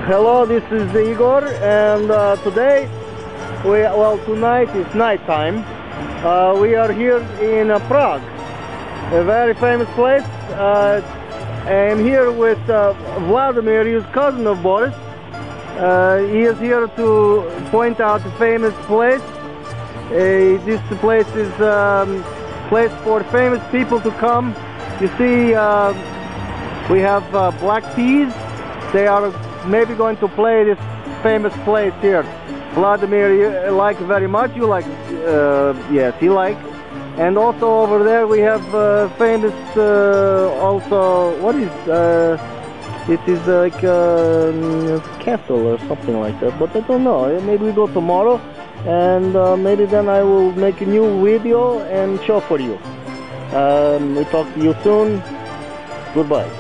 Hello, this is Igor, and today, tonight is night time. We are here in Prague, a very famous place. I am here with Vladimir, his cousin of Boris. He is here to point out a famous place. This place is place for famous people to come. You see, we have Black Peas. They are maybe going to play this famous place here. Vladimir, you like very much. You like, yes, he like. And also over there we have famous. Also, what is? It is like a castle or something like that. But I don't know. Maybe we go tomorrow, and maybe then I will make a new video and show for you. We talk to you soon. Goodbye.